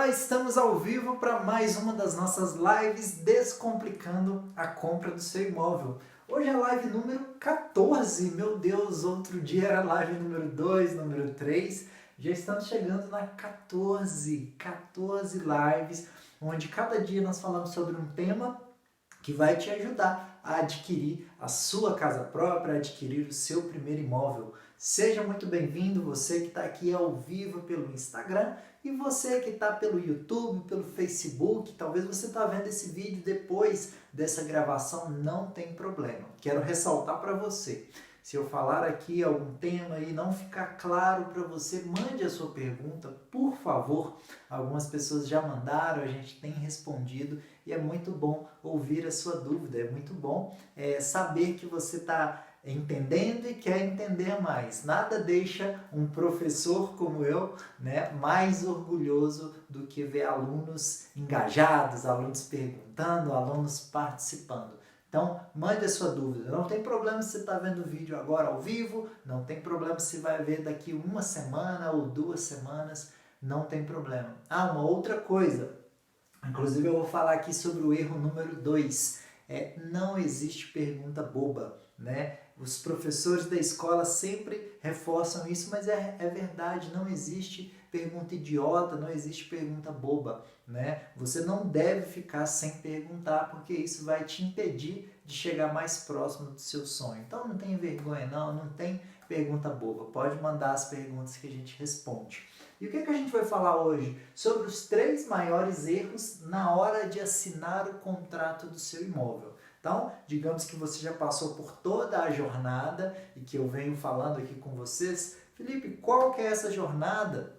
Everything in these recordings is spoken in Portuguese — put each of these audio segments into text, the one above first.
Olá, estamos ao vivo para mais uma das nossas lives Descomplicando a Compra do Seu Imóvel. Hoje é a live número 14, meu Deus, outro dia era a live número 2, número 3, já estamos chegando na 14 lives, onde cada dia nós falamos sobre um tema que vai te ajudar a adquirir a sua casa própria, a adquirir o seu primeiro imóvel. Seja muito bem-vindo, você que está aqui ao vivo pelo Instagram e você que está pelo YouTube, pelo Facebook. Talvez você está vendo esse vídeo depois dessa gravação, não tem problema. Quero ressaltar para você, se eu falar aqui algum tema e não ficar claro para você, mande a sua pergunta, por favor. Algumas pessoas já mandaram, a gente tem respondido e é muito bom ouvir a sua dúvida, é muito bom saber que você está entendendo e quer entender mais. Nada deixa um professor como eu, mais orgulhoso do que ver alunos engajados, alunos perguntando, alunos participando. Então, mande a sua dúvida. Não tem problema se você está vendo o vídeo agora ao vivo, não tem problema se vai ver daqui uma semana ou 2 semanas, não tem problema. Uma outra coisa, inclusive eu vou falar aqui sobre o erro número 2, não existe pergunta boba, Os professores da escola sempre reforçam isso, mas é verdade, não existe pergunta idiota, não existe pergunta boba, Você não deve ficar sem perguntar, porque isso vai te impedir de chegar mais próximo do seu sonho. Então não tenha vergonha não tem pergunta boba, pode mandar as perguntas que a gente responde. E o que a gente vai falar hoje? Sobre os 3 maiores erros na hora de assinar o contrato do seu imóvel. Então, digamos que você já passou por toda a jornada e que eu venho falando aqui com vocês. Felipe, qual que é essa jornada?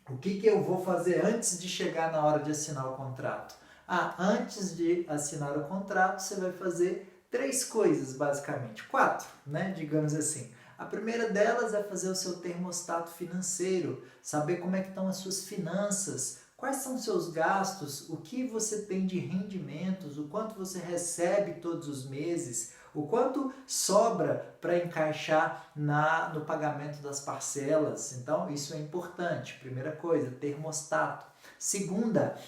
O que eu vou fazer antes de chegar na hora de assinar o contrato? Antes de assinar o contrato, você vai fazer 3 coisas, basicamente. 4, digamos assim. A primeira delas é fazer o seu termostato financeiro, saber como é que estão as suas finanças, quais são os seus gastos, o que você tem de rendimentos, o quanto você recebe todos os meses, o quanto sobra para encaixar no pagamento das parcelas. Então, isso é importante. Primeira coisa, termostato. Segunda,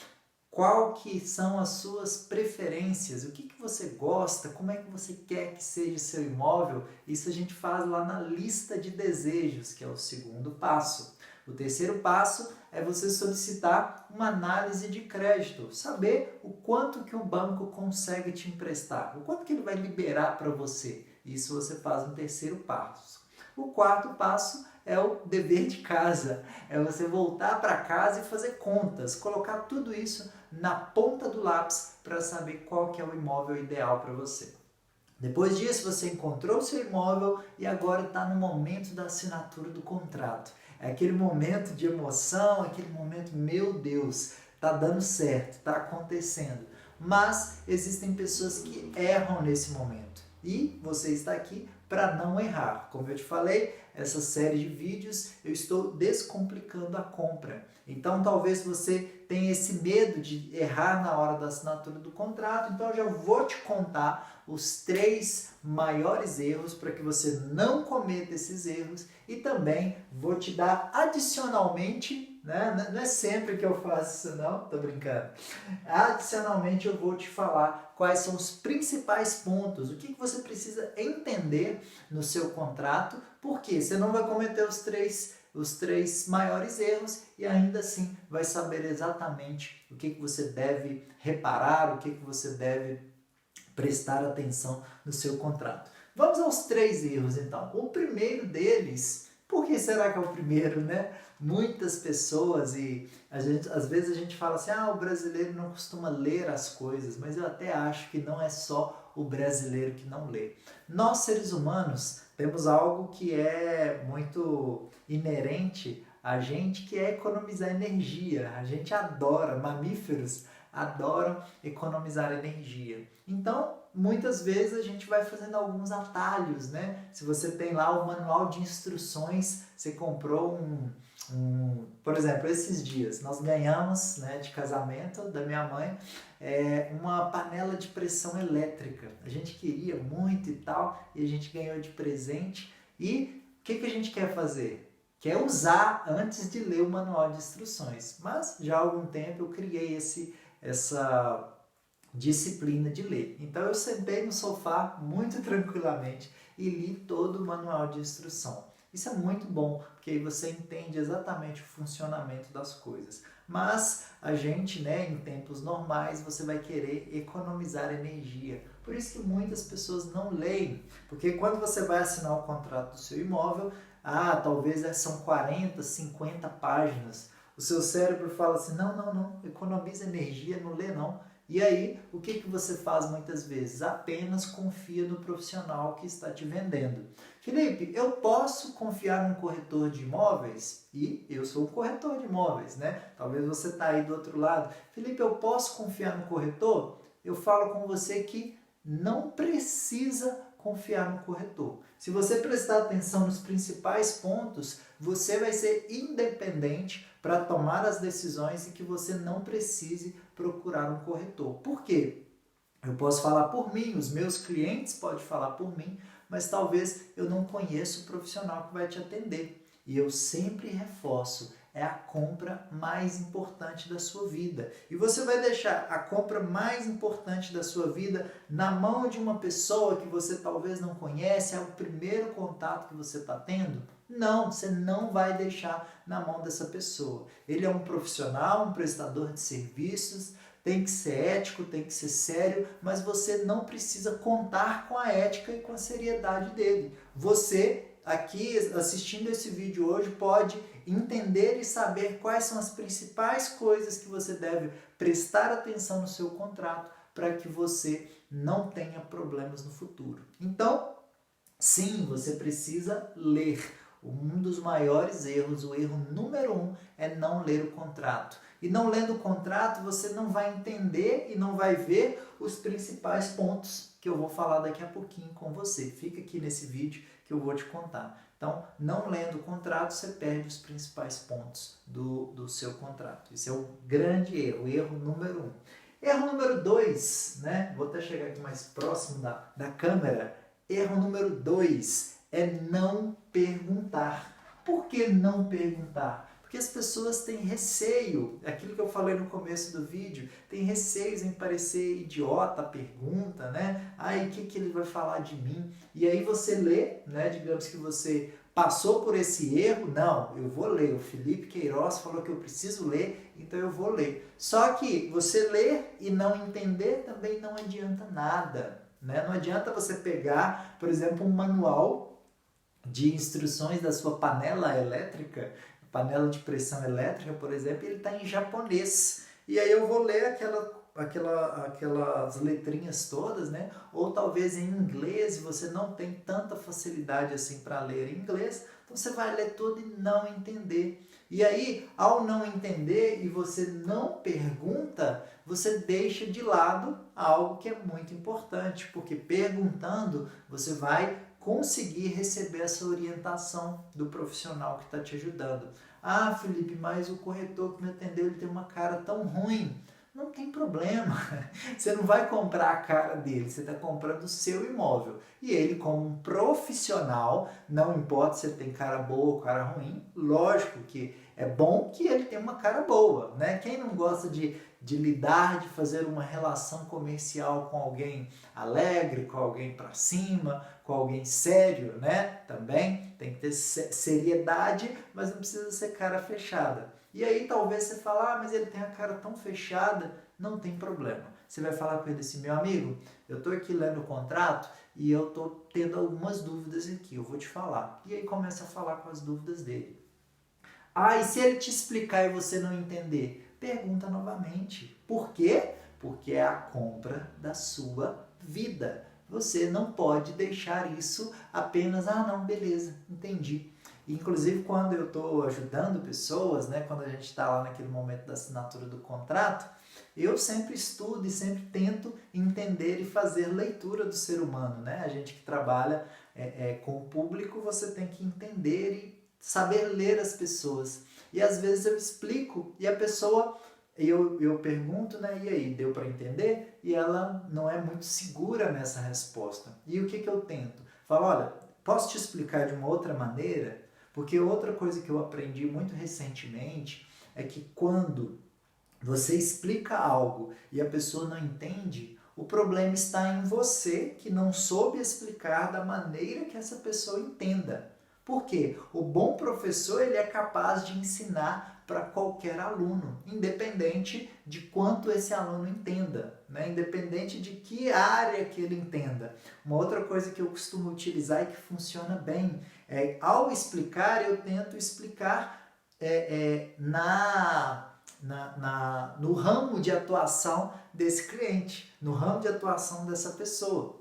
qual que são as suas preferências, o que você gosta, como é que você quer que seja seu imóvel. Isso a gente faz lá na lista de desejos, que é o segundo passo. O terceiro passo é você solicitar uma análise de crédito, saber o quanto que o banco consegue te emprestar, o quanto que ele vai liberar para você. Isso você faz no terceiro passo. O quarto passo é o dever de casa, é você voltar para casa e fazer contas, colocar tudo isso na ponta do lápis para saber qual que é o imóvel ideal para você. Depois disso, você encontrou o seu imóvel e agora está no momento da assinatura do contrato. É aquele momento de emoção, aquele momento, meu Deus, está dando certo, está acontecendo. Mas existem pessoas que erram nesse momento e você está aqui para não errar. Como eu te falei, essa série de vídeos eu estou descomplicando a compra. Então talvez você tenha esse medo de errar na hora da assinatura do contrato. Então eu já vou te contar os 3 maiores erros para que você não cometa esses erros e também vou te dar adicionalmente, não é sempre que eu faço isso não, tô brincando. Adicionalmente eu vou te falar quais são os principais pontos, o que você precisa entender no seu contrato, porque você não vai cometer os três maiores erros e ainda assim vai saber exatamente o que você deve reparar, o que você deve prestar atenção no seu contrato. Vamos aos 3 erros então. O primeiro deles, por que será que é o primeiro, Muitas pessoas, às vezes a gente fala assim, o brasileiro não costuma ler as coisas, mas eu até acho que não é só o brasileiro que não lê. Nós, seres humanos, temos algo que é muito inerente a gente, que é economizar energia. A gente adora, mamíferos adoram economizar energia. Então, muitas vezes a gente vai fazendo alguns atalhos, Se você tem lá o manual de instruções, você comprou por exemplo, esses dias nós ganhamos, de casamento da minha mãe, uma panela de pressão elétrica. A gente queria muito e tal, e a gente ganhou de presente. E o que a gente quer fazer? quer usar antes de ler o manual de instruções. Mas já há algum tempo eu criei essa disciplina de ler. Então eu sentei no sofá muito tranquilamente e li todo o manual de instrução. Isso é muito bom, porque aí você entende exatamente o funcionamento das coisas. Mas a gente, né, em tempos normais, você vai querer economizar energia. Por isso que muitas pessoas não leem, porque quando você vai assinar o contrato do seu imóvel, talvez são 40, 50 páginas. O seu cérebro fala assim, não, economiza energia, não lê não. E aí, o que você faz muitas vezes? Apenas confia no profissional que está te vendendo. Felipe, eu posso confiar num corretor de imóveis? E eu sou um corretor de imóveis, né? Talvez você está aí do outro lado. Felipe, eu posso confiar no corretor? Eu falo com você que não precisa confiar no corretor. Se você prestar atenção nos principais pontos, você vai ser independente para tomar as decisões e que você não precise procurar um corretor. Por quê? Eu posso falar por mim, os meus clientes podem falar por mim, mas talvez eu não conheça o profissional que vai te atender. E eu sempre reforço, é a compra mais importante da sua vida. E você vai deixar a compra mais importante da sua vida na mão de uma pessoa que você talvez não conhece, é o primeiro contato que você está tendo? Não, você não vai deixar na mão dessa pessoa. Ele é um profissional, um prestador de serviços, tem que ser ético, tem que ser sério, mas você não precisa contar com a ética e com a seriedade dele. Você, aqui assistindo esse vídeo hoje, pode entender e saber quais são as principais coisas que você deve prestar atenção no seu contrato para que você não tenha problemas no futuro. Então, sim, você precisa ler. Um dos maiores erros, o erro número 1, é não ler o contrato. E não lendo o contrato, você não vai entender e não vai ver os principais pontos que eu vou falar daqui a pouquinho com você. Fica aqui nesse vídeo que eu vou te contar. Então, não lendo o contrato, você perde os principais pontos do seu contrato. Esse é o grande erro, o erro número 1. Erro número 2, né? Vou até chegar aqui mais próximo da câmera. Erro número 2 é não perguntar. Por que não perguntar? Porque as pessoas têm receio, aquilo que eu falei no começo do vídeo, tem receios em parecer idiota a pergunta, né? O que ele vai falar de mim? E aí você lê, né? Digamos que você passou por esse erro, não, eu vou ler. O Felipe Queiroz falou que eu preciso ler, então eu vou ler. Só que você ler e não entender também não adianta nada, né? Não adianta você pegar, por exemplo, um manual de instruções da sua panela elétrica, panela de pressão elétrica, por exemplo, ele está em japonês. E aí eu vou ler aquelas letrinhas todas, né? Ou talvez em inglês, e você não tem tanta facilidade assim para ler em inglês, então você vai ler tudo e não entender. E aí, ao não entender e você não pergunta, você deixa de lado algo que é muito importante, porque perguntando você vai conseguir receber essa orientação do profissional que está te ajudando. Felipe, mas o corretor que me atendeu, ele tem uma cara tão ruim. Não tem problema, você não vai comprar a cara dele, você está comprando o seu imóvel. E ele, como um profissional, não importa se ele tem cara boa ou cara ruim, lógico que é bom que ele tenha uma cara boa, né? Quem não gosta de lidar, de fazer uma relação comercial com alguém alegre, com alguém para cima, com alguém sério, né? Também tem que ter seriedade, mas não precisa ser cara fechada. E aí talvez você fale, mas ele tem a cara tão fechada, não tem problema. Você vai falar com ele assim, meu amigo, eu estou aqui lendo o contrato e eu estou tendo algumas dúvidas aqui, eu vou te falar. E aí começa a falar com as dúvidas dele. E se ele te explicar e você não entender? Pergunta novamente. Por quê? Porque é a compra da sua vida. Você não pode deixar isso apenas, não, beleza, entendi. Inclusive, quando eu estou ajudando pessoas, né, quando a gente está lá naquele momento da assinatura do contrato, eu sempre estudo e sempre tento entender e fazer leitura do ser humano, né? A gente que trabalha com o público, você tem que entender e saber ler as pessoas. E às vezes eu explico e a pessoa, eu pergunto, né? E aí, deu para entender? E ela não é muito segura nessa resposta. E o que eu tento? Falo, olha, posso te explicar de uma outra maneira? Porque outra coisa que eu aprendi muito recentemente é que quando você explica algo e a pessoa não entende, o problema está em você que não soube explicar da maneira que essa pessoa entenda. Por quê? O bom professor ele é capaz de ensinar para qualquer aluno, independente de quanto esse aluno entenda, né? Independente de que área que ele entenda. Uma outra coisa que eu costumo utilizar e que funciona bem é, ao explicar, eu tento explicar no ramo de atuação desse cliente, no ramo de atuação dessa pessoa.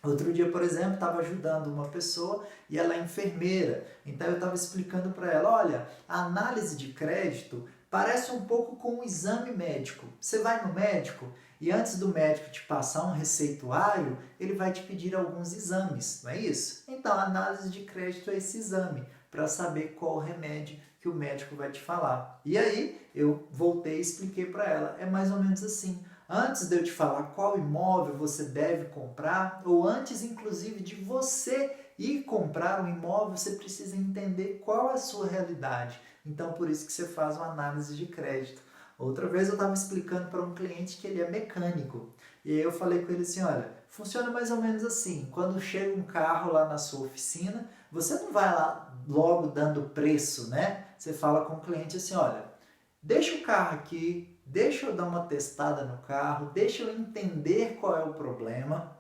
Outro dia, por exemplo, estava ajudando uma pessoa e ela é enfermeira. Então eu estava explicando para ela, olha, a análise de crédito parece um pouco com um exame médico. Você vai no médico e antes do médico te passar um receituário, ele vai te pedir alguns exames, não é isso? Então a análise de crédito é esse exame, para saber qual o remédio que o médico vai te falar. E aí eu voltei e expliquei para ela, é mais ou menos assim. Antes de eu te falar qual imóvel você deve comprar, ou antes inclusive de você ir comprar um imóvel, você precisa entender qual é a sua realidade. Então por isso que você faz uma análise de crédito. Outra vez eu estava explicando para um cliente que ele é mecânico. E aí eu falei com ele assim, olha, funciona mais ou menos assim. Quando chega um carro lá na sua oficina, você não vai lá logo dando preço, né? Você fala com o cliente assim, olha, deixa o carro aqui, deixa eu dar uma testada no carro, deixa eu entender qual é o problema,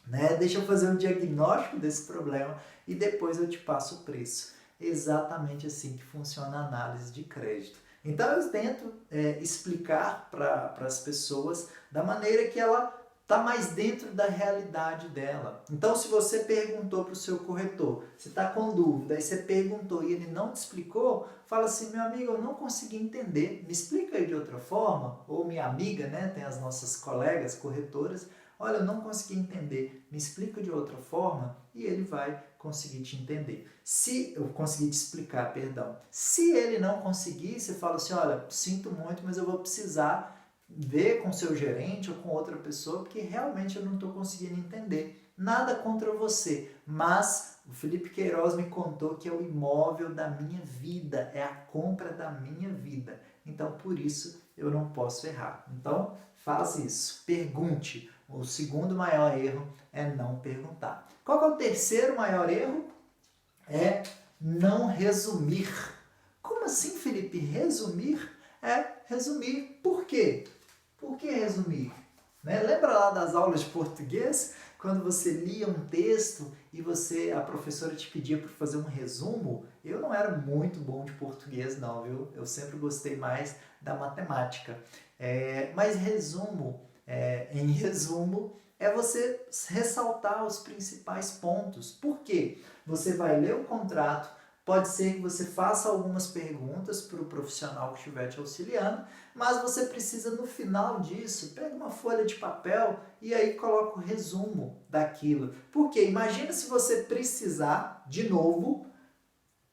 né? Deixa eu fazer um diagnóstico desse problema e depois eu te passo o preço. Exatamente assim que funciona a análise de crédito. Então eu tento explicar para as pessoas da maneira que ela está mais dentro da realidade dela. Então se você perguntou para o seu corretor, você está com dúvida, aí você perguntou e ele não te explicou, fala assim, meu amigo, eu não consegui entender, me explica aí de outra forma, ou minha amiga, né, tem as nossas colegas corretoras, olha, eu não consegui entender, me explica de outra forma e ele vai conseguir te entender. Se eu conseguir te explicar, perdão. Se ele não conseguir, você fala assim, olha, sinto muito, mas eu vou precisar ver com seu gerente ou com outra pessoa, porque realmente eu não estou conseguindo entender. Nada contra você, mas o Felipe Queiroz me contou que é o imóvel da minha vida, é a compra da minha vida. Então, por isso, eu não posso errar. Então, faça isso, pergunte. O segundo maior erro é não perguntar. Qual que é o terceiro maior erro? É não resumir. Como assim, Felipe? Resumir? É resumir. Por quê? Por que resumir? Né? Lembra lá das aulas de português? Quando você lia um texto e a professora te pedia para fazer um resumo? Eu não era muito bom de português não, viu? Eu sempre gostei mais da matemática. Mas em resumo, é você ressaltar os principais pontos. Por quê? Você vai ler o contrato, pode ser que você faça algumas perguntas para o profissional que estiver te auxiliando, mas você precisa, no final disso, pega uma folha de papel e aí coloca o resumo daquilo. Porque imagina se você precisar, de novo,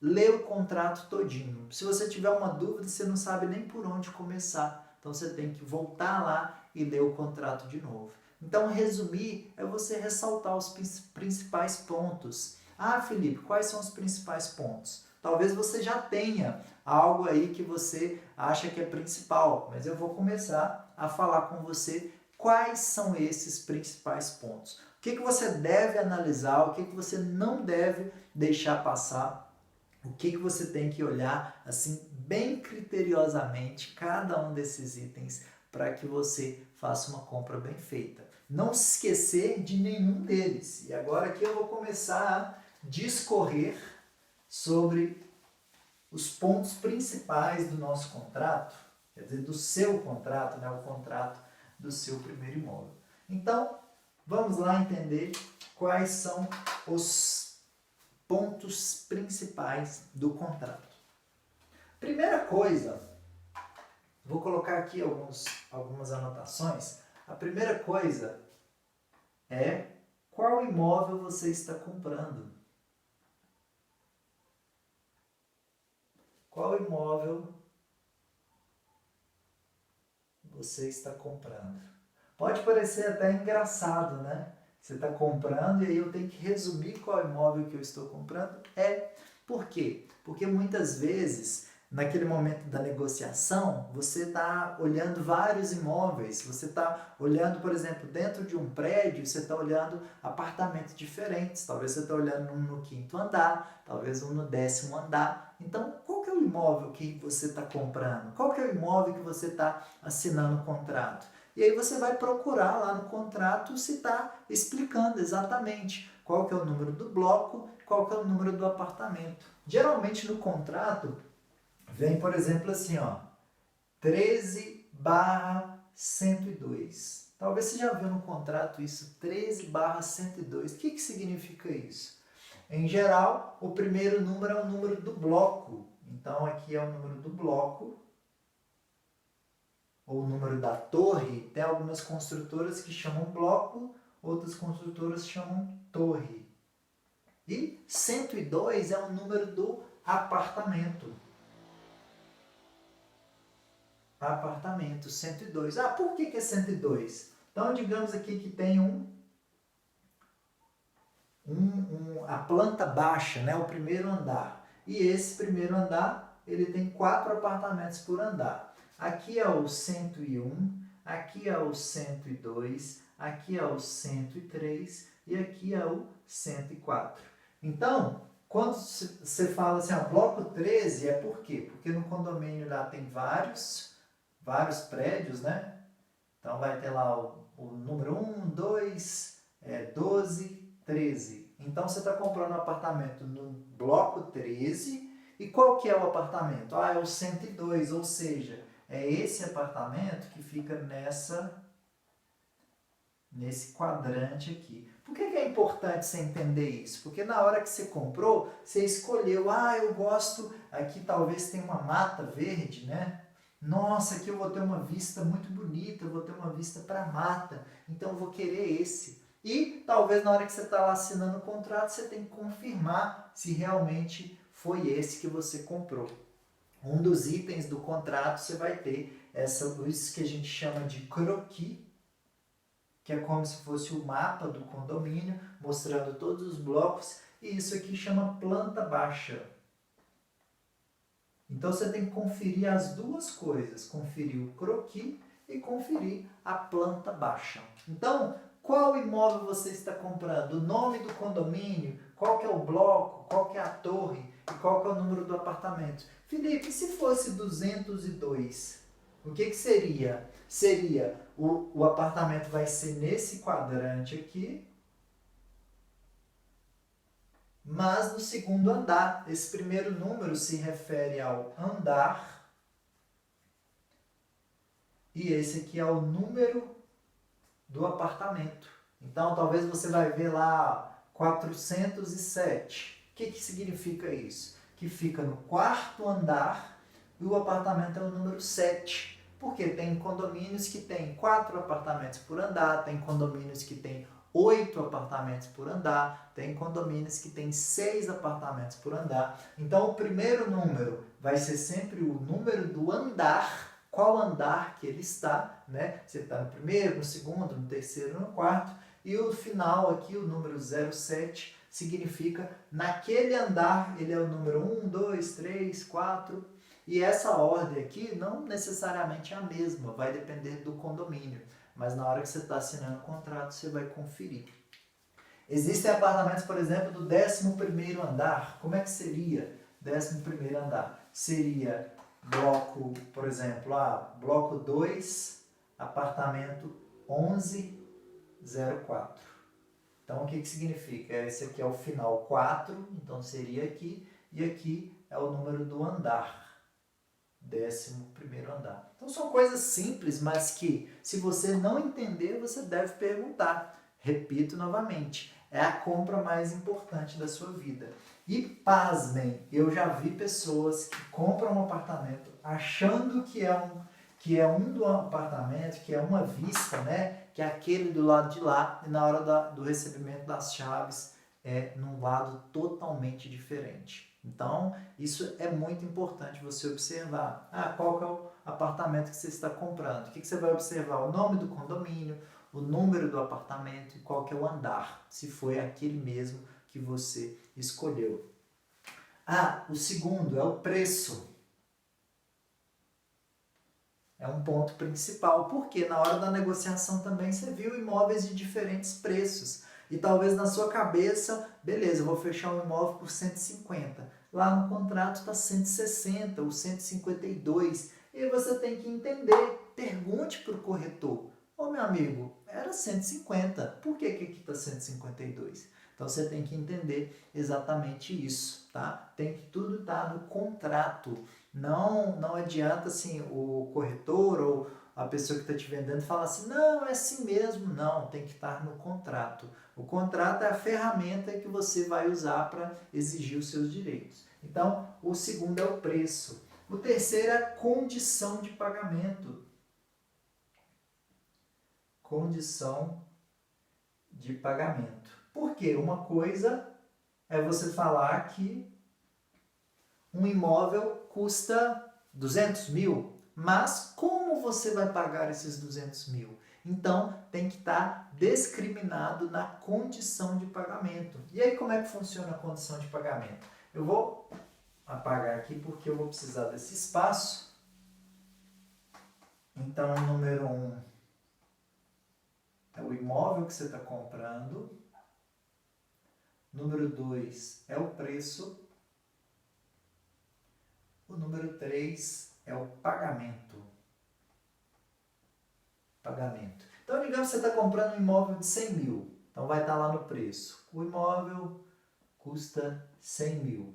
ler o contrato todinho. Se você tiver uma dúvida, você não sabe nem por onde começar. Então você tem que voltar lá e ler o contrato de novo. Então, resumir é você ressaltar os principais pontos. Ah, Felipe, quais são os principais pontos? Talvez você já tenha algo aí que você acha que é principal, mas eu vou começar a falar com você quais são esses principais pontos. O que você deve analisar, o que você não deve deixar passar, o que você tem que olhar assim bem criteriosamente cada um desses itens para que você faça uma compra bem feita. Não se esquecer de nenhum deles. E agora aqui eu vou começar a discorrer sobre os pontos principais do nosso contrato, quer dizer, do seu contrato, né? O contrato do seu primeiro imóvel. Então, vamos lá entender quais são os pontos principais do contrato. Primeira coisa, vou colocar aqui algumas anotações. A primeira coisa é qual imóvel você está comprando. Qual imóvel você está comprando? Pode parecer até engraçado, né? Você está comprando e aí eu tenho que resumir qual imóvel que eu estou comprando. Por quê? Porque muitas vezes, naquele momento da negociação, você está olhando vários imóveis, você está olhando, por exemplo, dentro de um prédio, você está olhando apartamentos diferentes, talvez você está olhando um no 5º andar, talvez um no 10º andar. Então, qual que é o imóvel que você está comprando? Qual que é o imóvel que você está assinando o contrato? E aí você vai procurar lá no contrato se está explicando exatamente qual que é o número do bloco, qual que é o número do apartamento. Geralmente no contrato vem, por exemplo, assim, ó, 13/102. Talvez você já viu no contrato isso, 13/102. O que significa isso? Em geral, o primeiro número é o número do bloco. Então, aqui é o número do bloco, ou o número da torre. Tem algumas construtoras que chamam bloco, outras construtoras chamam torre. E 102 é o número do apartamento. Apartamento, 102. Ah, por que é 102? Então, digamos aqui que tem a planta baixa, né, o primeiro andar. E esse primeiro andar, ele tem 4 apartamentos por andar. Aqui é o 101, aqui é o 102, aqui é o 103 e aqui é o 104. Então, quando você fala assim, ó, bloco 13, é por quê? Porque no condomínio lá tem vários prédios, né? Então vai ter lá o número 1, 2, 12, 13. Então você está comprando um apartamento no bloco 13. E qual que é o apartamento? Ah, é o 102, ou seja, é esse apartamento que fica nesse quadrante aqui. Por que é importante você entender isso? Porque na hora que você comprou, você escolheu, eu gosto, aqui talvez tenha uma mata verde, né? Nossa, aqui eu vou ter uma vista muito bonita, eu vou ter uma vista para a mata, então eu vou querer esse. E talvez na hora que você está lá assinando o contrato, você tem que confirmar se realmente foi esse que você comprou. Um dos itens do contrato você vai ter isso que a gente chama de croquis, que é como se fosse o mapa do condomínio, mostrando todos os blocos, e isso aqui chama planta baixa. Então você tem que conferir as duas coisas, conferir o croquis e conferir a planta baixa. Então, qual imóvel você está comprando? O nome do condomínio, qual que é o bloco, qual que é a torre e qual que é o número do apartamento. Felipe, se fosse 202, o que seria? Seria, o apartamento vai ser nesse quadrante aqui, mas no segundo andar. Esse primeiro número se refere ao andar e esse aqui é o número do apartamento. Então, talvez você vai ver lá 407. O que significa isso? Que fica no 4º andar e o apartamento é o número 7. Porque tem condomínios que tem 4 apartamentos por andar, tem condomínios que tem 8 apartamentos por andar, tem condomínios que tem 6 apartamentos por andar. Então, o primeiro número vai ser sempre o número do andar, qual andar que ele está, né? Se ele está no primeiro, no segundo, no terceiro, no quarto. E o final aqui, o número 07, significa naquele andar, ele é o número 1, 2, 3, 4. E essa ordem aqui não necessariamente é a mesma, vai depender do condomínio. Mas na hora que você está assinando o contrato, você vai conferir. Existem apartamentos, por exemplo, do 11º andar. Como é que seria 11º andar? Seria bloco, por exemplo, bloco 2, apartamento 1104. Então, o que significa? Esse aqui é o final 4, então seria aqui, e aqui é o número do andar. 11º andar. Então são coisas simples, mas que se você não entender, você deve perguntar. Repito novamente, é a compra mais importante da sua vida. E pasmem, eu já vi pessoas que compram um apartamento achando que é um do apartamento, que é uma vista, né? Que é aquele do lado de lá, e na hora do recebimento das chaves é num lado totalmente diferente. Então, isso é muito importante você observar. Qual que é o apartamento que você está comprando? O que você vai observar? O nome do condomínio, o número do apartamento e qual que é o andar, se foi aquele mesmo que você escolheu. Ah, o segundo é o preço. É um ponto principal, porque na hora da negociação também você viu imóveis de diferentes preços. E talvez na sua cabeça, beleza, eu vou fechar um imóvel por 150. Lá no contrato está 160 ou 152. E aí você tem que entender, pergunte para o corretor. Ô meu amigo, era 150, por que aqui está 152? Então você tem que entender exatamente isso, tá? Tem que tudo estar no contrato. Não adianta assim o corretor ou a pessoa que está te vendendo falar assim, não, é assim mesmo. Não, tem que estar no contrato. O contrato é a ferramenta que você vai usar para exigir os seus direitos. Então, o segundo é o preço. O terceiro é a condição de pagamento. Condição de pagamento. Por quê? Uma coisa é você falar que um imóvel custa 200 mil, mas como você vai pagar esses 200 mil? Então, tem que estar discriminado na condição de pagamento. E aí, como é que funciona a condição de pagamento? Eu vou apagar aqui porque eu vou precisar desse espaço. Então, número 1 é o imóvel que você está comprando. Número 2 é o preço. O número 3 é o pagamento. Pagamento. Então, digamos que você está comprando um imóvel de 100 mil. Então, vai estar lá no preço. O imóvel custa 100 mil.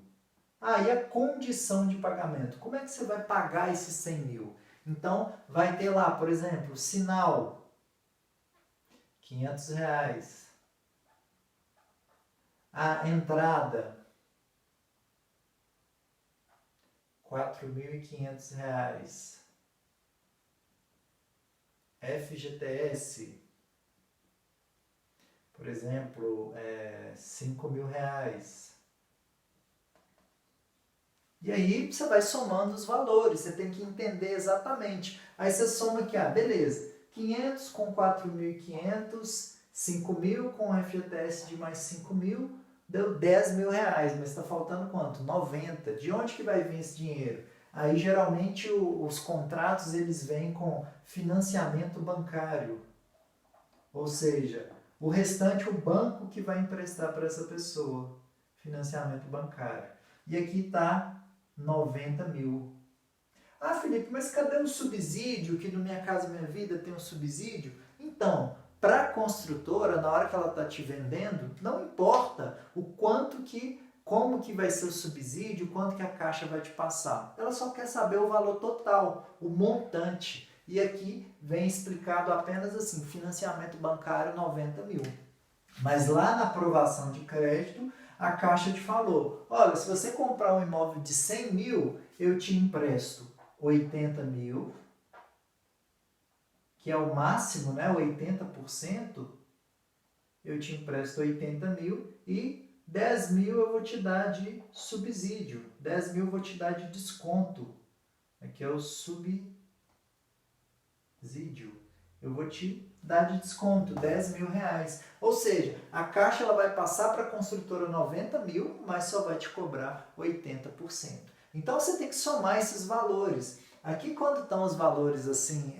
Ah, e a condição de pagamento? Como é que você vai pagar esses 100 mil? Então, vai ter lá, por exemplo, sinal, R$500. A entrada, R$4.500. FGTS, por exemplo, R$5.000. E aí você vai somando os valores, você tem que entender exatamente. Aí você soma aqui, beleza, 500 com 4.500, 5.000 com FGTS de mais 5.000, deu R$10.000, mas está faltando quanto? 90. De onde que vai vir esse dinheiro? Aí geralmente os contratos eles vêm com financiamento bancário, ou seja, o restante o banco que vai emprestar para essa pessoa, financiamento bancário. E aqui está 90 mil. Ah, Felipe, mas cadê o subsídio? Que no Minha Casa Minha Vida tem um subsídio? Então, para a construtora, na hora que ela está te vendendo, não importa o quanto que, como que vai ser o subsídio, quanto que a Caixa vai te passar. Ela só quer saber o valor total, o montante. E aqui vem explicado apenas assim, financiamento bancário 90 mil. Mas lá na aprovação de crédito, a Caixa te falou, olha, se você comprar um imóvel de 100 mil, eu te empresto 80 mil, que é o máximo, né, 80%, eu te empresto 80 mil e 10 mil eu vou te dar de subsídio, 10 mil eu vou te dar de desconto, aqui é o subsídio, eu vou te dar de desconto, R$10.000. Ou seja, a Caixa ela vai passar para a construtora 90 mil, mas só vai te cobrar 80%. Então você tem que somar esses valores. Aqui quando estão os valores assim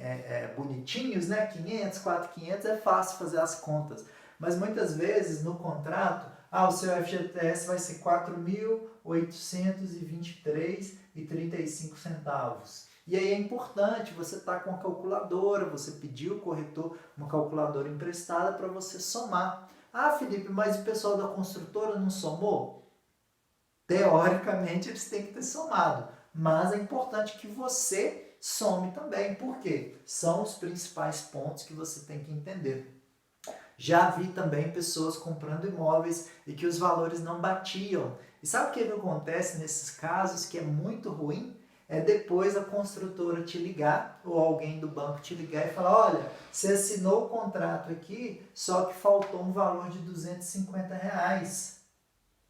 bonitinhos, né, 500, 4.500, é fácil fazer as contas. Mas muitas vezes no contrato, o seu FGTS vai ser R$4.823,35. E aí é importante você estar com a calculadora, você pedir ao corretor uma calculadora emprestada para você somar. Ah, Felipe, mas o pessoal da construtora não somou? Teoricamente eles têm que ter somado, mas é importante que você some também, porque são os principais pontos que você tem que entender. Já vi também pessoas comprando imóveis e que os valores não batiam. E sabe o que acontece nesses casos que é muito ruim? É depois a construtora te ligar ou alguém do banco te ligar e falar, olha, você assinou o contrato aqui, só que faltou um valor de R$250,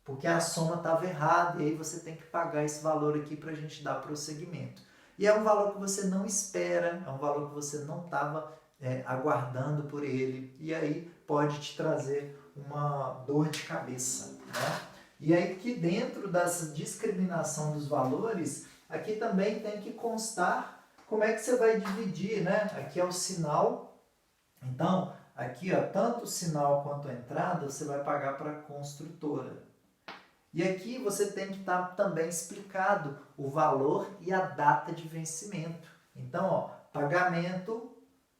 porque a soma estava errada e aí você tem que pagar esse valor aqui para a gente dar prosseguimento. E é um valor que você não espera, é um valor que você não estava aguardando por ele e aí pode te trazer uma dor de cabeça, né? E aí que dentro dessa discriminação dos valores, aqui também tem que constar como é que você vai dividir, né? Aqui é o sinal, então aqui ó, tanto o sinal quanto a entrada você vai pagar para a construtora. E aqui você tem que estar também explicado o valor e a data de vencimento. Então, ó, pagamento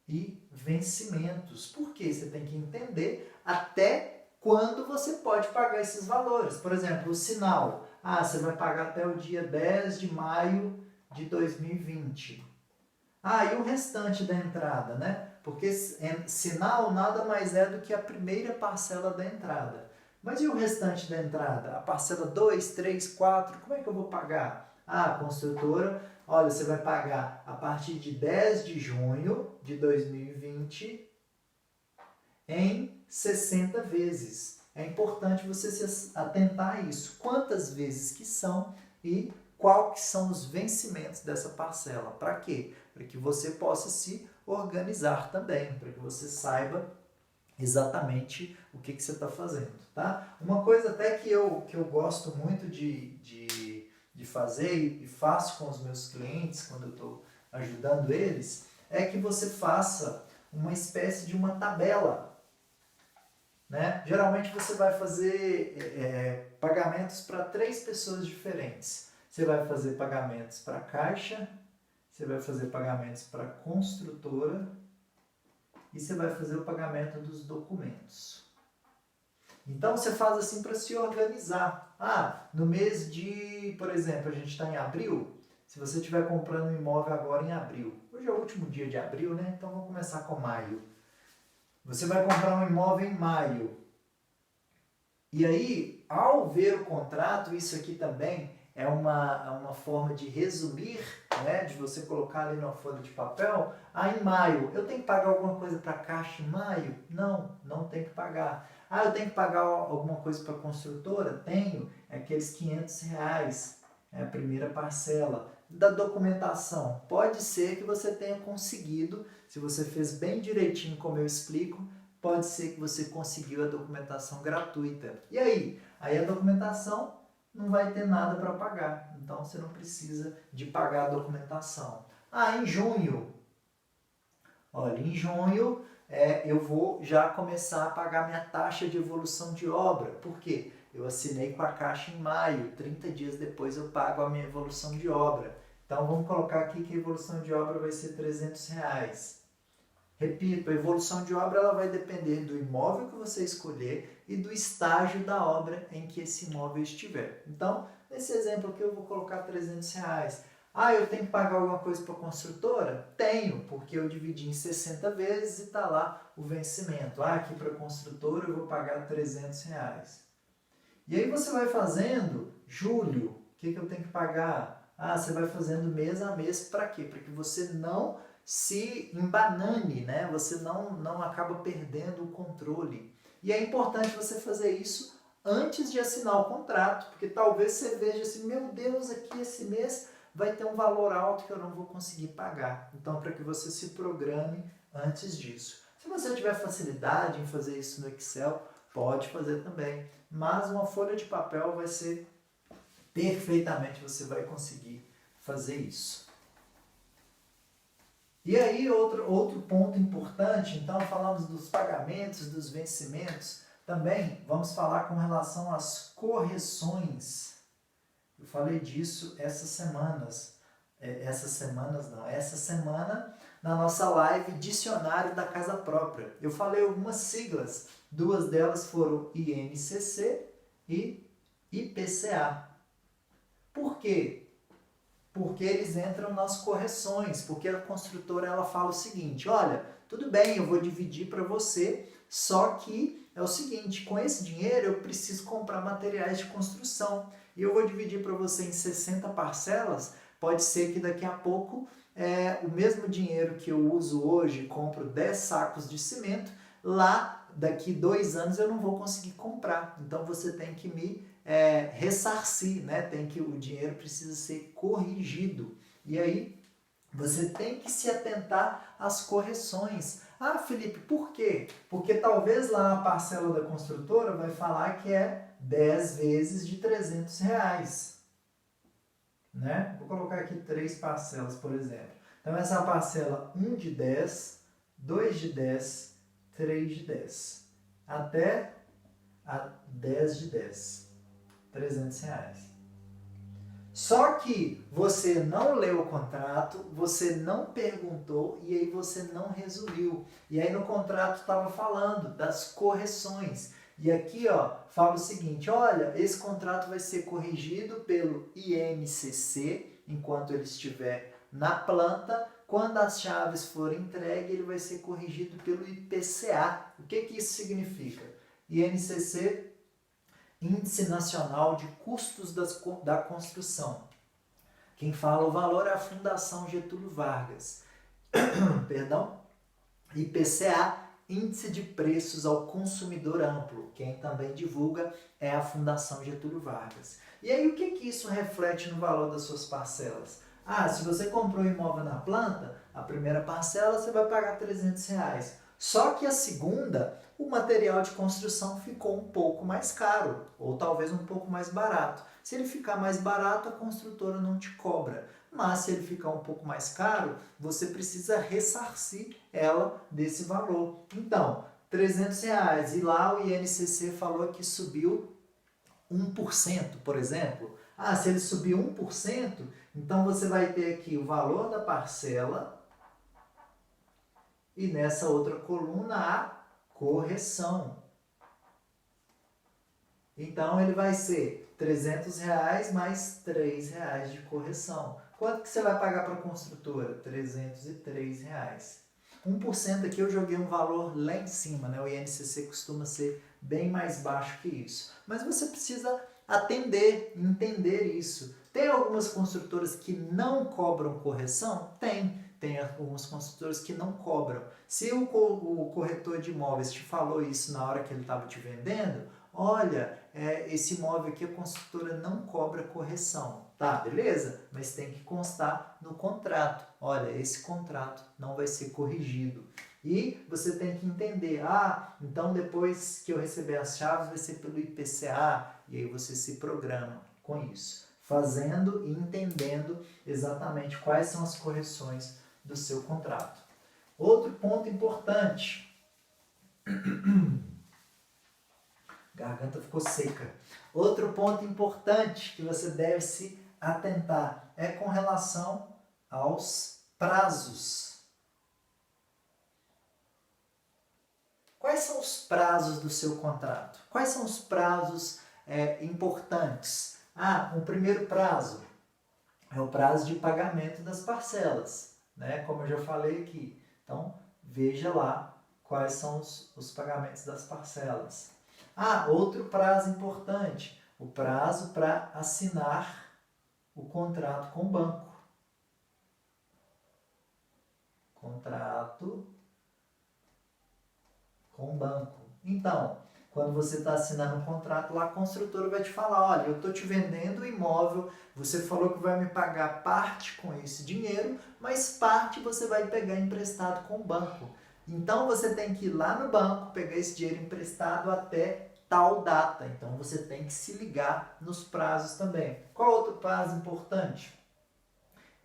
e vencimentos. Por quê? Você tem que entender até quando você pode pagar esses valores. Por exemplo, o sinal. Ah, você vai pagar até o dia 10 de maio de 2020. Ah, e o restante da entrada, né? Porque sinal nada mais é do que a primeira parcela da entrada. Mas e o restante da entrada? A parcela 2, 3, 4, como é que eu vou pagar? Ah, construtora, olha, você vai pagar a partir de 10 de junho de 2020 em 60 vezes. É importante você se atentar a isso. Quantas vezes que são e quais que são os vencimentos dessa parcela. Para quê? Para que você possa se organizar também, para que você saiba exatamente o que você está fazendo, tá? Uma coisa até que eu gosto muito de fazer e faço com os meus clientes quando eu estou ajudando eles, é que você faça uma espécie de uma tabela, né? Geralmente você vai fazer pagamentos para 3 pessoas diferentes. Você vai fazer pagamentos para a Caixa, você vai fazer pagamentos para a construtora e você vai fazer o pagamento dos documentos. Então você faz assim para se organizar. Ah, no mês de, por exemplo, a gente está em abril. Se você estiver comprando um imóvel agora em abril, hoje é o último dia de abril, né? Então vamos começar com maio. Você vai comprar um imóvel em maio. E aí, ao ver o contrato, isso aqui também é uma forma de resumir, né, de você colocar ali numa folha de papel. Ah, em maio, eu tenho que pagar alguma coisa para a Caixa em maio? Não, não tem que pagar. Ah, eu tenho que pagar alguma coisa para a construtora? Tenho, é aqueles R$ 500, é a primeira parcela. Da documentação, pode ser que você tenha conseguido, se você fez bem direitinho como eu explico, pode ser que você conseguiu a documentação gratuita. E aí? Aí a documentação não vai ter nada para pagar. Então você não precisa de pagar a documentação. Ah, em junho. Olha, em junho eu vou já começar a pagar minha taxa de evolução de obra. Por quê? Eu assinei com a Caixa em maio. 30 dias depois eu pago a minha evolução de obra. Então vamos colocar aqui que a evolução de obra vai ser R$ 300. Repito, a evolução de obra ela vai depender do imóvel que você escolher e do estágio da obra em que esse imóvel estiver. Então, nesse exemplo aqui eu vou colocar R$ 300. Ah, eu tenho que pagar alguma coisa para a construtora? Tenho, porque eu dividi em 60 vezes e está lá o vencimento. Ah, aqui para a construtora eu vou pagar R$ 300. E aí você vai fazendo, julho, o que eu tenho que pagar? Ah, você vai fazendo mês a mês para quê? Para que você não se embanane, né? Você não acaba perdendo o controle. E é importante você fazer isso antes de assinar o contrato, porque talvez você veja assim, meu Deus, aqui esse mês vai ter um valor alto que eu não vou conseguir pagar. Então, para que você se programe antes disso. Se você tiver facilidade em fazer isso no Excel, pode fazer também. Mas uma folha de papel vai ser perfeitamente, você vai conseguir fazer isso. E aí, outro ponto importante, então falamos dos pagamentos, dos vencimentos, também vamos falar com relação às correções. Eu falei disso essa semana na nossa live Dicionário da Casa Própria. Eu falei algumas siglas, 2 delas foram INCC e IPCA. Por quê? Porque eles entram nas correções, porque a construtora ela fala o seguinte, olha, tudo bem, eu vou dividir para você, só que é o seguinte, com esse dinheiro eu preciso comprar materiais de construção e eu vou dividir para você em 60 parcelas, pode ser que daqui a pouco o mesmo dinheiro que eu uso hoje, compro 10 sacos de cimento, lá daqui 2 anos eu não vou conseguir comprar, então você tem que me ressarcir, né? O dinheiro precisa ser corrigido. E aí você tem que se atentar às correções. Ah, Felipe, por quê? Porque talvez lá a parcela da construtora vai falar que é 10 vezes de R$ 300. Né? Vou colocar aqui 3 parcelas, por exemplo. Então, essa é a parcela 1 de 10, 2 de 10, 3 de 10. Até a 10 de 10. R$ 300. Só que você não leu o contrato, você não perguntou e aí você não resolveu. E aí no contrato estava falando das correções. E aqui, ó, fala o seguinte, olha, esse contrato vai ser corrigido pelo INCC enquanto ele estiver na planta. Quando as chaves forem entregues, ele vai ser corrigido pelo IPCA. O que isso significa? INCC, Índice Nacional de Custos da Construção. Quem fala o valor é a Fundação Getúlio Vargas. Perdão? IPCA, Índice de Preços ao Consumidor Amplo. Quem também divulga é a Fundação Getúlio Vargas. E aí o que isso reflete no valor das suas parcelas? Se você comprou um imóvel na planta, a primeira parcela você vai pagar R$300. Só que a segunda, o material de construção ficou um pouco mais caro, ou talvez um pouco mais barato. Se ele ficar mais barato, a construtora não te cobra. Mas se ele ficar um pouco mais caro, você precisa ressarcir ela desse valor. Então, R$300, e lá o INCC falou que subiu 1%, por exemplo. Se ele subir 1%, então você vai ter aqui o valor da parcela e nessa outra coluna a correção. Então ele vai ser R$300 mais R$3 de correção. Quanto que você vai pagar para a construtora? R$303. 1% aqui eu joguei um valor lá em cima, né? O INCC costuma ser bem mais baixo que isso. Mas você precisa atender, entender isso. Tem algumas construtoras que não cobram correção? Tem algumas construtoras que não cobram. Se o corretor de imóveis te falou isso na hora que ele estava te vendendo, olha, esse imóvel aqui a construtora não cobra correção. Tá, beleza? Mas tem que constar no contrato. Olha, esse contrato não vai ser corrigido. E você tem que entender, então depois que eu receber as chaves vai ser pelo IPCA, e aí você se programa com isso, fazendo e entendendo exatamente quais são as correções do seu contrato. Outro ponto importante, garganta ficou seca. Outro ponto importante que você deve se atentar é com relação aos prazos. Quais são os prazos do seu contrato? Quais são os prazos importantes? O primeiro prazo é o prazo de pagamento das parcelas, né? Como eu já falei aqui. Então, veja lá quais são os pagamentos das parcelas. Outro prazo importante, o prazo para assinar o contrato com o banco. Contrato com o banco. Então, quando você está assinando um contrato lá, a construtora vai te falar, olha, eu estou te vendendo o imóvel, você falou que vai me pagar parte com esse dinheiro, mas parte você vai pegar emprestado com o banco. Então, você tem que ir lá no banco, pegar esse dinheiro emprestado até tal data. Então, você tem que se ligar nos prazos também. Qual outro prazo importante?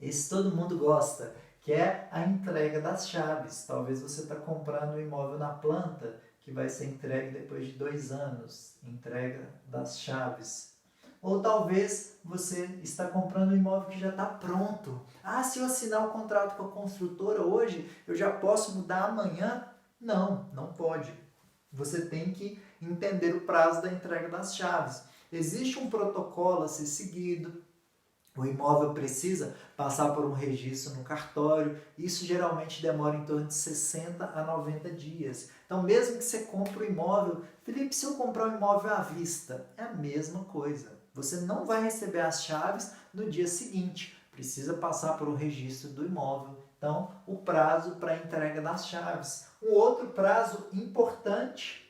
Esse todo mundo gosta, que é a entrega das chaves. Talvez você está comprando um imóvel na planta, que vai ser entregue depois de 2 anos, entrega das chaves. Ou talvez você está comprando um imóvel que já está pronto. Se eu assinar o contrato com a construtora hoje, eu já posso mudar amanhã? Não, não pode. Você tem que entender o prazo da entrega das chaves. Existe um protocolo a ser seguido. O imóvel precisa passar por um registro no cartório. Isso geralmente demora em torno de 60 a 90 dias. Então, mesmo que você compre o imóvel, Felipe, se eu comprar um imóvel à vista, é a mesma coisa. Você não vai receber as chaves no dia seguinte. Precisa passar por um registro do imóvel. Então, o prazo para a entrega das chaves. Um outro prazo importante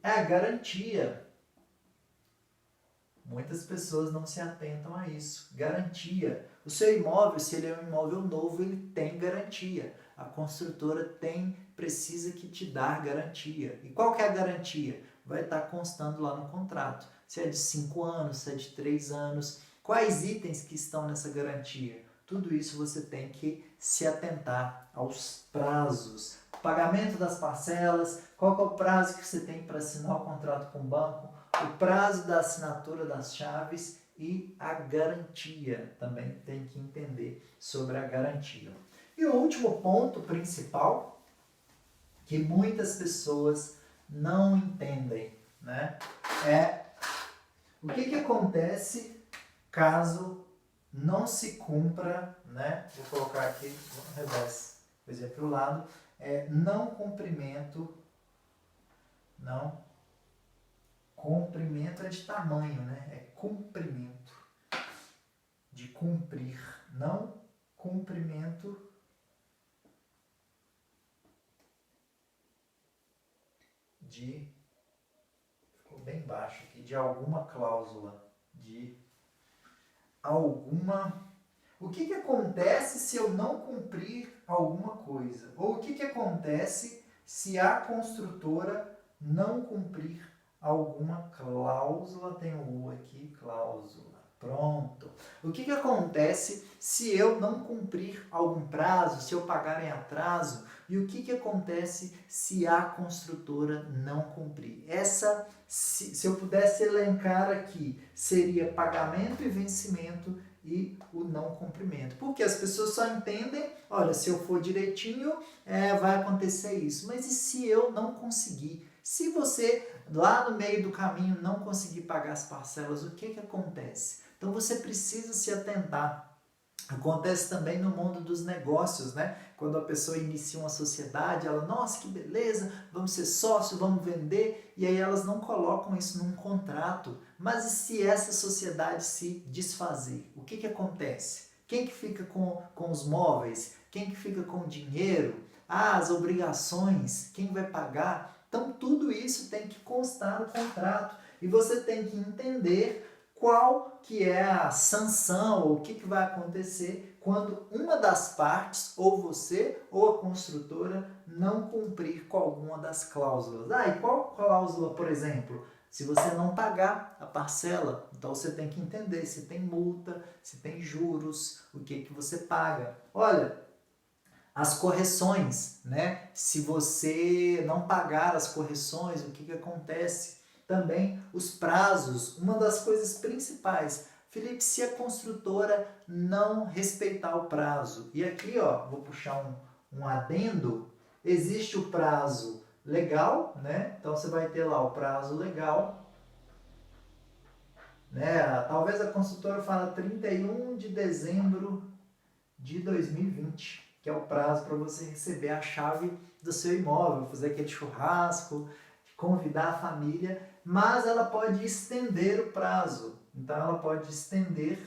é a garantia. Muitas pessoas não se atentam a isso. Garantia. O seu imóvel, se ele é um imóvel novo, ele tem garantia. A construtora precisa que te dar garantia. E qual que é a garantia? Vai estar constando lá no contrato. se é de 5 anos, se é de 3 anos, quais itens que estão nessa garantia. Tudo isso você tem que se atentar aos prazos. O pagamento das parcelas, qual é o prazo que você tem para assinar o contrato com o banco, o prazo da assinatura das chaves e a garantia. Também tem que entender sobre a garantia. E o último ponto principal, que muitas pessoas não entendem, né? É o que acontece caso não se cumpra, né? Vou colocar aqui no revés, pois é para o lado, não cumprimento é de tamanho, né? É cumprimento, de cumprir, não cumprimento de, ficou bem baixo aqui, de alguma cláusula, de alguma... O que acontece se eu não cumprir alguma coisa? Ou o que acontece se a construtora não cumprir alguma cláusula? Tem um U aqui, cláusula. Pronto. O que acontece se eu não cumprir algum prazo, se eu pagar em atraso? E o que acontece se a construtora não cumprir? Se eu pudesse elencar aqui, seria pagamento e vencimento e o não cumprimento. Porque as pessoas só entendem, olha, se eu for direitinho, vai acontecer isso. Mas e se eu não conseguir? Se você, lá no meio do caminho, não conseguir pagar as parcelas, o que acontece? Então você precisa se atentar. Acontece também no mundo dos negócios, né? Quando a pessoa inicia uma sociedade, ela, nossa, que beleza, vamos ser sócios, vamos vender, e aí elas não colocam isso num contrato. Mas e se essa sociedade se desfazer? O que acontece? Quem que fica com os móveis? Quem que fica com o dinheiro? As obrigações? Quem vai pagar? Então tudo isso tem que constar no contrato. E você tem que entender qual que é a sanção, ou o que vai acontecer quando uma das partes, ou você, ou a construtora, não cumprir com alguma das cláusulas. E qual cláusula, por exemplo? Se você não pagar a parcela, então você tem que entender se tem multa, se tem juros, o que você paga. Olha, as correções, né? Se você não pagar as correções, o que acontece? Também os prazos, uma das coisas principais. Felipe, se a construtora não respeitar o prazo, e aqui ó, vou puxar um adendo, existe o prazo legal, né? Então você vai ter lá o prazo legal, né? Talvez a construtora fala 31 de dezembro de 2020, que é o prazo para você receber a chave do seu imóvel, fazer aquele churrasco, convidar a família, mas ela pode estender o prazo. Então ela pode estender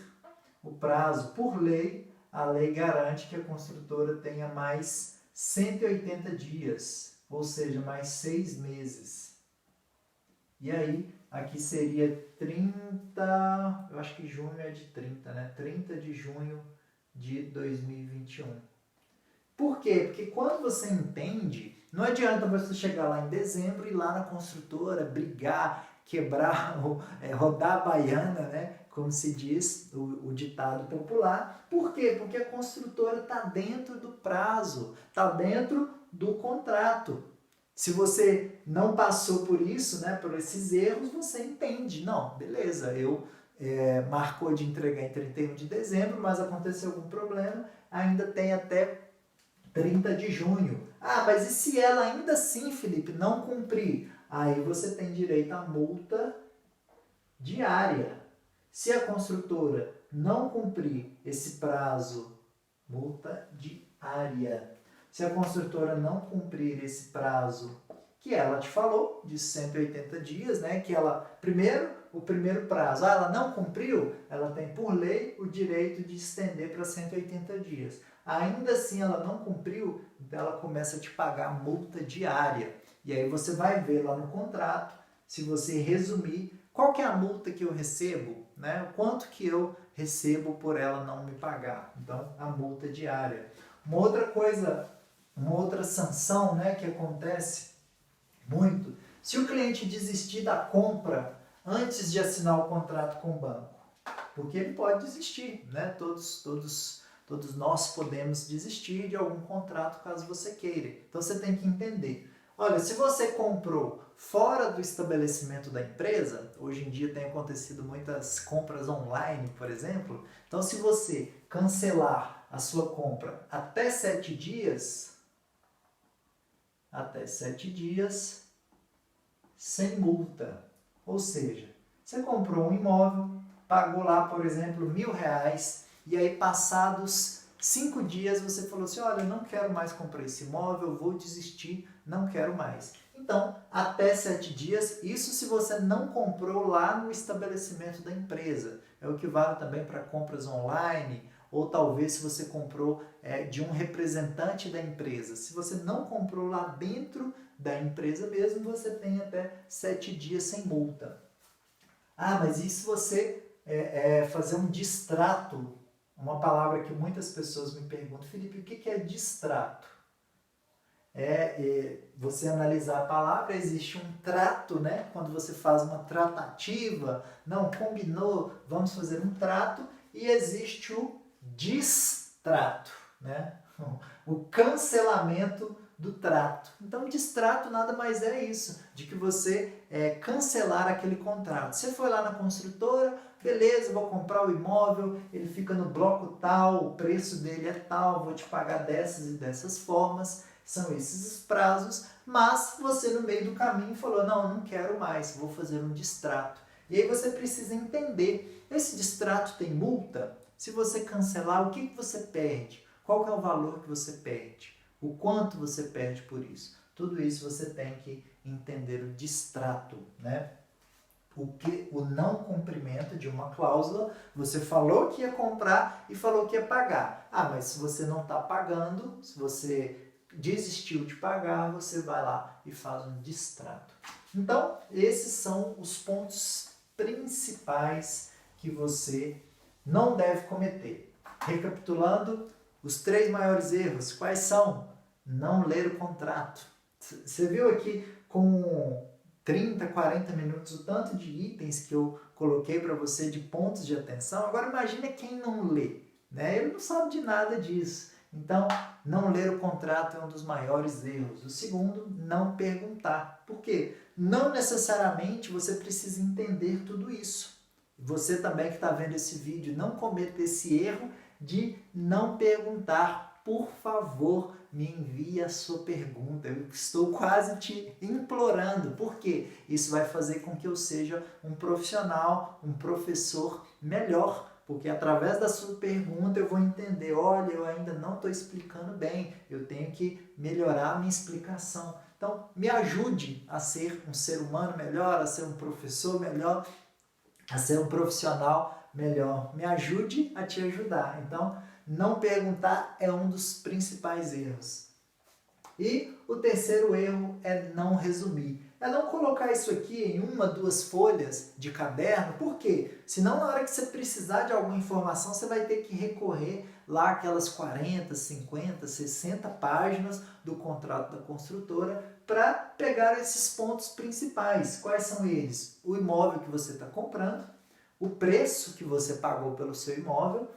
o prazo. Por lei, a lei garante que a construtora tenha mais 180 dias, ou seja, mais 6 meses. E aí, aqui seria 30, eu acho que junho é de 30, né? 30 de junho de 2021. Por quê? Porque quando você entende, não adianta você chegar lá em dezembro e ir lá na construtora, brigar, quebrar, rodar a baiana, né? Como se diz o ditado popular. Por quê? Porque a construtora está dentro do prazo, está dentro do contrato. Se você não passou por isso, né, por esses erros, você entende. Não, beleza, eu marcou de entregar em 31 de dezembro, mas aconteceu algum problema, ainda tem até 30 de junho. Mas e se ela ainda assim, Felipe, não cumprir? Aí você tem direito à multa diária. Se a construtora não cumprir esse prazo, multa diária. Se a construtora não cumprir esse prazo que ela te falou, de 180 dias, né? Que ela, o primeiro prazo, ela não cumpriu, ela tem por lei o direito de estender para 180 dias. Ainda assim ela não cumpriu, então ela começa a te pagar multa diária. E aí você vai ver lá no contrato, se você resumir, qual que é a multa que eu recebo, né? O quanto que eu recebo por ela não me pagar. Então, a multa diária. Uma outra coisa, uma outra sanção, né, que acontece muito, se o cliente desistir da compra antes de assinar o contrato com o banco? Porque ele pode desistir, né? Todos nós podemos desistir de algum contrato caso você queira. Então você tem que entender. Olha, se você comprou fora do estabelecimento da empresa, hoje em dia tem acontecido muitas compras online, por exemplo. Então se você cancelar a sua compra até 7 dias, sem multa. Ou seja, você comprou um imóvel, pagou lá, por exemplo, R$1.000, e aí passados 5 dias você falou assim, olha, eu não quero mais comprar esse imóvel, vou desistir, não quero mais. Então, até 7 dias, isso se você não comprou lá no estabelecimento da empresa. É o que vale também para compras online, ou talvez se você comprou de um representante da empresa. Se você não comprou lá dentro da empresa mesmo, você tem até 7 dias sem multa. Ah, mas e se você fazer um distrato? Uma palavra que muitas pessoas me perguntam, Felipe, o que é distrato? Você analisar a palavra, existe um trato, né? Quando você faz uma tratativa, não, combinou, vamos fazer um trato, e existe o distrato, né? O cancelamento do trato. Então, distrato nada mais é isso, de que você cancelar aquele contrato. Você foi lá na construtora, beleza, vou comprar o imóvel, ele fica no bloco tal, o preço dele é tal, vou te pagar dessas e dessas formas, são esses os prazos, mas você no meio do caminho falou, não, eu não quero mais, vou fazer um distrato. E aí você precisa entender, esse distrato tem multa? Se você cancelar, o que você perde? Qual que é o valor que você perde? O quanto você perde por isso? Tudo isso você tem que entender o distrato, né? O não cumprimento de uma cláusula, você falou que ia comprar e falou que ia pagar. Ah, mas se você não está pagando, se você desistiu de pagar, você vai lá e faz um distrato. Então, esses são os pontos principais que você não deve cometer. Recapitulando, os 3 maiores erros, quais são? Não ler o contrato. Você viu aqui com 30, 40 minutos o tanto de itens que eu coloquei para você de pontos de atenção. Agora imagina quem não lê, né? Ele não sabe de nada disso. Então, não ler o contrato é um dos maiores erros. O segundo, não perguntar. Por quê? Não necessariamente você precisa entender tudo isso. Você também que está vendo esse vídeo, não cometa esse erro de não perguntar. Por favor, me envie a sua pergunta. Eu estou quase te implorando. Por quê? Isso vai fazer com que eu seja um profissional, um professor melhor. Porque através da sua pergunta eu vou entender, olha, eu ainda não estou explicando bem, eu tenho que melhorar a minha explicação. Então, me ajude a ser um ser humano melhor, a ser um professor melhor, a ser um profissional melhor. Me ajude a te ajudar. Então, não perguntar é um dos principais erros. E o terceiro erro é não resumir. É não colocar isso aqui em 1, 2 folhas de caderno. Por quê? Senão na hora que você precisar de alguma informação, você vai ter que recorrer lá aquelas 40, 50, 60 páginas do contrato da construtora para pegar esses pontos principais. Quais são eles? O imóvel que você está comprando, o preço que você pagou pelo seu imóvel,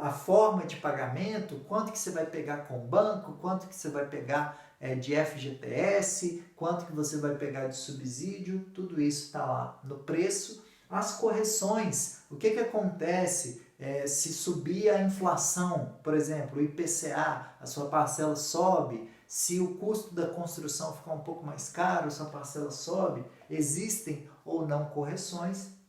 a forma de pagamento, quanto que você vai pegar com o banco, quanto que você vai pegar de FGTS, quanto que você vai pegar de subsídio, tudo isso está lá no preço. As correções, o que acontece se subir a inflação, por exemplo, o IPCA, a sua parcela sobe, se o custo da construção ficar um pouco mais caro, a sua parcela sobe, existem ou não correções.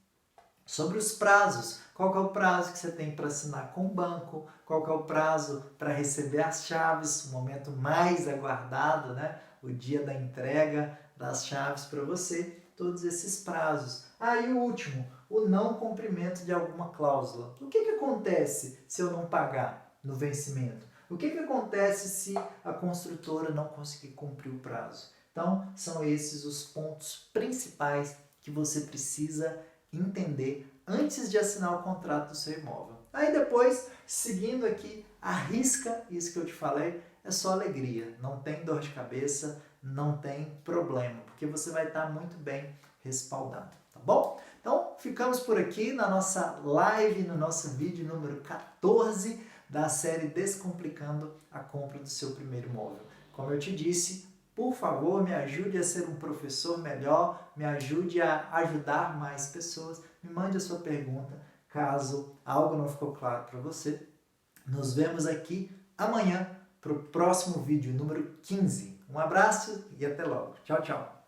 Sobre os prazos, qual que é o prazo que você tem para assinar com o banco, qual que é o prazo para receber as chaves, o momento mais aguardado, né? O dia da entrega das chaves para você, todos esses prazos. E o último, o não cumprimento de alguma cláusula. O que acontece se eu não pagar no vencimento? O que acontece se a construtora não conseguir cumprir o prazo? Então, são esses os pontos principais que você precisa entender antes de assinar o contrato do seu imóvel. Aí depois, seguindo aqui, arrisca isso que eu te falei, é só alegria, não tem dor de cabeça, não tem problema, porque você vai estar muito bem respaldado, tá bom? Então, ficamos por aqui na nossa live, no nosso vídeo número 14 da série Descomplicando a Compra do Seu Primeiro Imóvel. Como eu te disse, por favor, me ajude a ser um professor melhor, me ajude a ajudar mais pessoas, me mande a sua pergunta, caso algo não ficou claro para você. Nos vemos aqui amanhã para o próximo vídeo, número 15. Um abraço e até logo. Tchau, tchau.